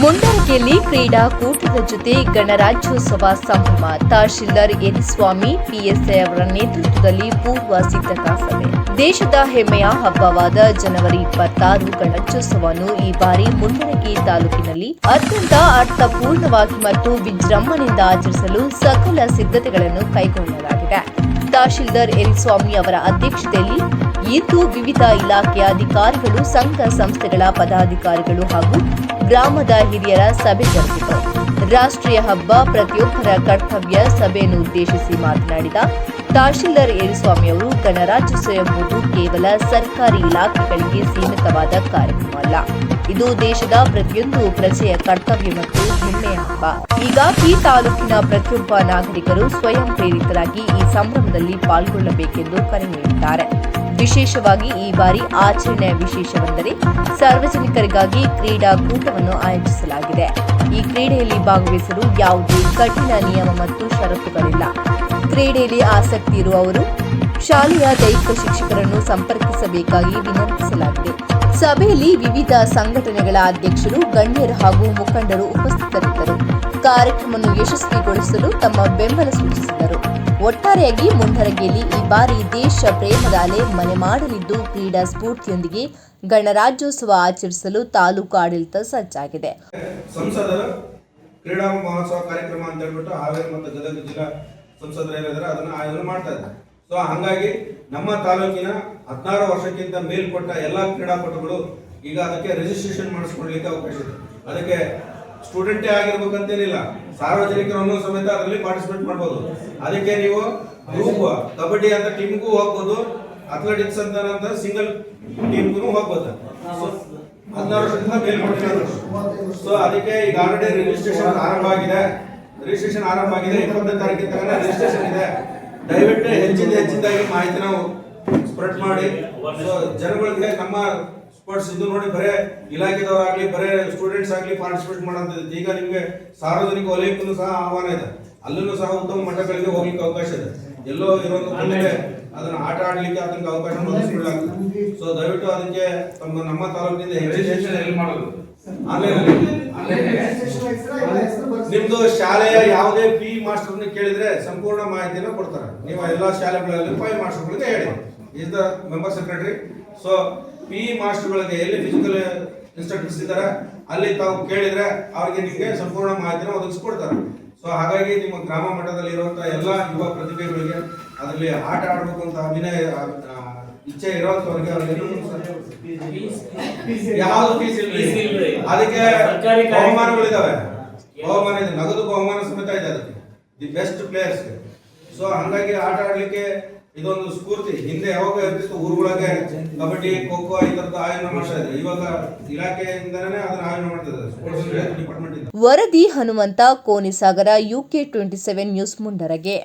ಮುಂಡರಗಿಯಲ್ಲಿ ಕ್ರೀಡಾಕೂಟದ ಜೊತೆ ಗಣರಾಜ್ಯೋತ್ಸವ ಸಂಭ್ರಮ. ತಹಶೀಲ್ದಾರ್ ಯರಿಸ್ವಾಮಿ ಪಿಎಸ್ಐ ಅವರ ನೇತೃತ್ವದಲ್ಲಿ ಪೂರ್ವ ಸಿದ್ಧತಾ ಸಭೆ. ದೇಶದ ಹೆಮ್ಮೆಯ ಹಬ್ಬವಾದ ಜನವರಿ 26 ಗಣರಾಜ್ಯೋತ್ಸವವನ್ನು ಈ ಬಾರಿ ಮುಂಡರಗಿ ತಾಲೂಕಿನಲ್ಲಿ ಅತ್ಯಂತ ಅರ್ಥಪೂರ್ಣವಾಗಿ ಮತ್ತು ವಿಜೃಂಭಣೆಯಿಂದ ಆಚರಿಸಲು ಸಕಲ ಸಿದ್ಧತೆಗಳನ್ನು ಕೈಗೊಳ್ಳಲಾಗಿದೆ. ತಹಶೀಲ್ದಾರ್ ಯರಿಸ್ವಾಮಿ ಅವರ ಅಧ್ಯಕ್ಷತೆಯಲ್ಲಿ ಇಂದು ವಿವಿಧ ಇಲಾಖೆಯ ಅಧಿಕಾರಿಗಳು, ಸಂಘ ಸಂಸ್ಥೆಗಳ ಪದಾಧಿಕಾರಿಗಳು ಹಾಗೂ ಗ್ರಾಮದ ಹಿರಿಯರ ಸಭೆ ಜರುಗಿತು. ರಾಷ್ಟ್ರೀಯ ಹಬ್ಬ ಪ್ರತಿಯೊಬ್ಬರ ಕರ್ತವ್ಯ ಸಭೆಯನ್ನು ಉದ್ದೇಶಿಸಿ ಮಾತನಾಡಿದ ತಹಶೀಲ್ದಾರ್ ಯರಿಸ್ವಾಮಿ ಅವರು, ಗಣರಾಜ್ಯೋತ್ಸವ ಎಂಬುದು ಕೇವಲ ಸರ್ಕಾರಿ ಇಲಾಖೆಗಳಿಗೆ ಸೀಮಿತವಾದ ಕಾರ್ಯಕ್ರಮವಲ್ಲ. ಇದು ದೇಶದ ಪ್ರತಿಯೊಂದು ಪ್ರಜೆಯ ಕರ್ತವ್ಯ ಮತ್ತು ಹೆಮ್ಮೆಯ ಹಬ್ಬ. ಹೀಗಾಗಿ ತಾಲೂಕಿನ ಪ್ರತಿಯೊಬ್ಬ ನಾಗರಿಕರು ಸ್ವಯಂ ಪ್ರೇರಿತರಾಗಿ ಈ ಸಂಭ್ರಮದಲ್ಲಿ ಪಾಲ್ಗೊಳ್ಳಬೇಕೆಂದು ಕರೆ ನೀಡಿದ್ದಾರೆ. ವಿಶೇಷವಾಗಿ ಈ ಬಾರಿ ಆಚರಣೆಯ ವಿಶೇಷವೆಂದರೆ ಸಾರ್ವಜನಿಕರಿಗಾಗಿ ಕ್ರೀಡಾಕೂಟವನ್ನು ಆಯೋಜಿಸಲಾಗಿದೆ. ಈ ಕ್ರೀಡೆಯಲ್ಲಿ ಭಾಗವಹಿಸಲು ಯಾವುದೇ ಕಠಿಣ ನಿಯಮ ಮತ್ತು ಷರತ್ತುಗಳಿಲ್ಲ. ಕ್ರೀಡೆಯಲ್ಲಿ ಆಸಕ್ತಿ ಇರುವವರು ಶಾಲೆಯ ದೈಹಿಕ ಶಿಕ್ಷಕರನ್ನು ಸಂಪರ್ಕಿಸಬೇಕಾಗಿ ವಿನಂತಿಸಲಾಗಿದೆ. ಸಭೆಯಲ್ಲಿ ವಿವಿಧ ಸಂಘಟನೆಗಳ ಅಧ್ಯಕ್ಷರು, ಗಣ್ಯರು ಹಾಗೂ ಮುಖಂಡರು ಉಪಸ್ಥಿತರಿದ್ದರು. ಕಾರ್ಯಕ್ರಮವನ್ನು ಯಶಸ್ವಿಗೊಳಿಸಲು ತಮ್ಮ ಬೆಂಬಲ ಸೂಚಿಸಿದರು. ಒಟ್ಟಾರೆಯಾಗಿ ಮುಂಡರಗಿಯಲ್ಲಿ ಈ ಬಾರಿ ದೇಶ ಪ್ರೇಮದ ಅಲೆ ಮನೆ ಮಾಡಲಿದ್ದು, ಕ್ರೀಡಾ ಸ್ಫೂರ್ತಿಯೊಂದಿಗೆ ಗಣರಾಜ್ಯೋತ್ಸವ ಆಚರಿಸಲು ತಾಲೂಕು ಆಡಳಿತ ಸಜ್ಜಾಗಿದೆ. ಸಂಸದರು ಕ್ರೀಡಾ ಮಹೋತ್ಸವ ಕಾರ್ಯಕ್ರಮ ಅಂತ ಹೇಳ್ಬಿಟ್ಟು ಹಾವೇರಿ ಮತ್ತು ಗದಗ ಜಿಲ್ಲಾ ಸಂಸದರು ಏನಿದ್ದಾರೆ ಅದನ್ನು ಆಯೋಜನೆ ಮಾಡ್ತಾ ಇದ್ದಾರೆ. ಸೊ ಹಂಗಾಗಿ ನಮ್ಮ ತಾಲೂಕಿನ 16 ವರ್ಷಕ್ಕಿಂತ ಮೇಲ್ಪಟ್ಟ ಎಲ್ಲ ಕ್ರೀಡಾಪಟುಗಳು ಈಗ ಅದಕ್ಕೆ ರಿಜಿಸ್ಟ್ರೇಷನ್ ಮಾಡಿಸ್ಕೊಳ್ಳಲಿಕ್ಕೆ ಅವಕಾಶ ಇದೆ. ಅದಕ್ಕೆ ಸ್ಟೂಡೆಂಟೇ ಆಗಿರ್ಬೇಕಂತೇನಿಲ್ಲ, ಸಾರ್ವಜನಿಕರನ್ನು ಸಮೇತ ಅದರಲ್ಲಿ ಪಾರ್ಟಿಸಿಪೇಟ್ ಮಾಡ್ಬೋದು. ಅದಕ್ಕೆ ನೀವು ಗ್ರೂಪ್ ಕಬಡ್ಡಿ ಅಂತ ಟೀಮ್ಗೂ ಹೋಗ್ಬೋದು, ಅಥ್ಲೆಟಿಕ್ಸ್ ಅಂತ ಸಿಂಗಲ್ ಟೀಮ್ಗೂ ಹೋಗ್ಬೋದು. 16 ವರ್ಷದಿಂದ ಮೇಲ್ಪಟ್ಟಿರೋರು. ಸೊ ಅದಕ್ಕೆ ಈಗ ಆಲ್ರೆಡಿ ರಿಜಿಸ್ಟ್ರೇಷನ್ ಆರಂಭ ಆಗಿದೆ. 20ನೇ ತಾರೀಕಿನ ತನಕ ರಿಜಿಸ್ಟ್ರೇಷನ್ ಇದೆ. ದಯವಿಟ್ಟು ಹೆಚ್ಚಿನದಾಗಿ ಮಾಹಿತಿ ನಾವು ಸ್ಪ್ರೆಡ್ ಮಾಡಿ, ಸೊ ಜನಗಳಿಗೆ ನಮ್ಮ ಸ್ಪೋರ್ಟ್ಸ್ ಇದು ನೋಡಿ ಬರೇ ಇಲಾಖೆದವರಾಗ್ಲಿ ಬರೇ ಸ್ಟೂಡೆಂಟ್ಸ್ ಆಗ್ಲಿ ಪಾರ್ಟಿಸಿಪೇಟ್ ಮಾಡೋಂಥದ್ದು. ಈಗ ನಿಮಗೆ ಸಾರ್ವಜನಿಕ ವಲಯಕ್ಕೂ ಸಹ ಆಹ್ವಾನ ಇದೆ, ಅಲ್ಲೂ ಸಹ ಉತ್ತಮ ಮಟ್ಟಗಳಿಗೆ ಹೋಗ್ಲಿಕ್ಕೆ ಅವಕಾಶ ಇದೆ. ಎಲ್ಲೋ ಇರೋದು ಅದನ್ನ ಆಟ ಆಡ್ಲಿಕ್ಕೆ ಅದಕ್ಕೆ ಅವಕಾಶ ಒದಗಿಸಿಕೊಳ್ಳಲಾಗ್ತದೆ. ಸೊ ದಯವಿಟ್ಟು ಅದಕ್ಕೆ ನಮ್ಮ ತಾಲೂಕಿನಿಂದ ನಿಮ್ದು ಶಾಲೆಯ ಯಾವುದೇ ಪಿ ಮಾಸ್ಟರ್ ಕೇಳಿದ್ರೆ ಸಂಪೂರ್ಣ ಮಾಹಿತಿನ ಕೊಡ್ತಾರೆ. ನೀವು ಎಲ್ಲಾ ಶಾಲೆಗಳಲ್ಲಿ ಪಿ ಮಾಸ್ಟರ್ಗಳಿಗೆ ಹೇಳಿ, is the member secretary. So P ಮಾಸ್ಟರ್ಗಳಿಗೆ ಎಲ್ಲಿ ಫಿಸಿಕಲ್ ಇನ್ಸ್ಟ್ರಕ್ಟರ್ಸ್ ಇದ್ದಾರೆ ಅಲ್ಲಿ ತಾವು ಕೇಳಿದ್ರೆ ಅವ್ರಿಗೆ ನಿಮಗೆ ಸಂಪೂರ್ಣ ಮಾಹಿತಿನ ಒದಗಿಸ್ಕೊಡ್ತಾರೆ. ಸೊ ಹಾಗಾಗಿ ನಿಮ್ಮ ಗ್ರಾಮ ಮಟ್ಟದಲ್ಲಿ ಇರುವಂತಹ ಎಲ್ಲ ಯುವ ಪ್ರತಿಭೆಗಳಿಗೆ ಅದರಲ್ಲಿ ಆಟ ಆಡಬೇಕು ಅಂತ ಅಭಿನಯ ಇಚ್ಛೆ ಇರೋಂಥವ್ರಿಗೆ ಯಾವ್ದು ಫೀಸ್ ಇಲ್ಲ. ಅದಕ್ಕೆ ಬಹುಮಾನಗಳಿದಾವೆ, ಬಹುಮಾನ ಇದೆ, ನಗದು ಬಹುಮಾನ ಸಮೇತ ಇದೆ ಅದಕ್ಕೆ, ದಿ ಬೆಸ್ಟ್ ಪ್ಲೇಯರ್ಸ್. ಸೊ ಹಂಗಾಗಿ ಆಟ ಆಡ್ಲಿಕ್ಕೆ ಇದೊಂದು ಸ್ಫೂರ್ತಿ. ಹಿಂದೆ ಯಾವಾಗ ಇರ್ತಿತ್ತು ಊರುಗಳಿಗೆ ಕಬಡ್ಡಿ, ಖೋ ಖೋ ಈ ತರದ ಆಯೋಜನೆ ಮಾಡ್ತಾ ಇದ್ದಾರೆ. ಇವಾಗ ಇಲಾಖೆಯಿಂದನೇ ಅದನ್ನ ಆಯೋಜನೆ ಮಾಡ್ತಿದ್ದಾರೆ, ಸ್ಪೋರ್ಟ್ಸ್ ಡಿಪಾರ್ಟ್ಮೆಂಟ್ ಇಂದ. ವರದಿ ಹನುಮಂತ, ಕೋನಿಸಾಗರ, UK 27 ನ್ಯೂಸ್, ಮುಂಡರಗಿ.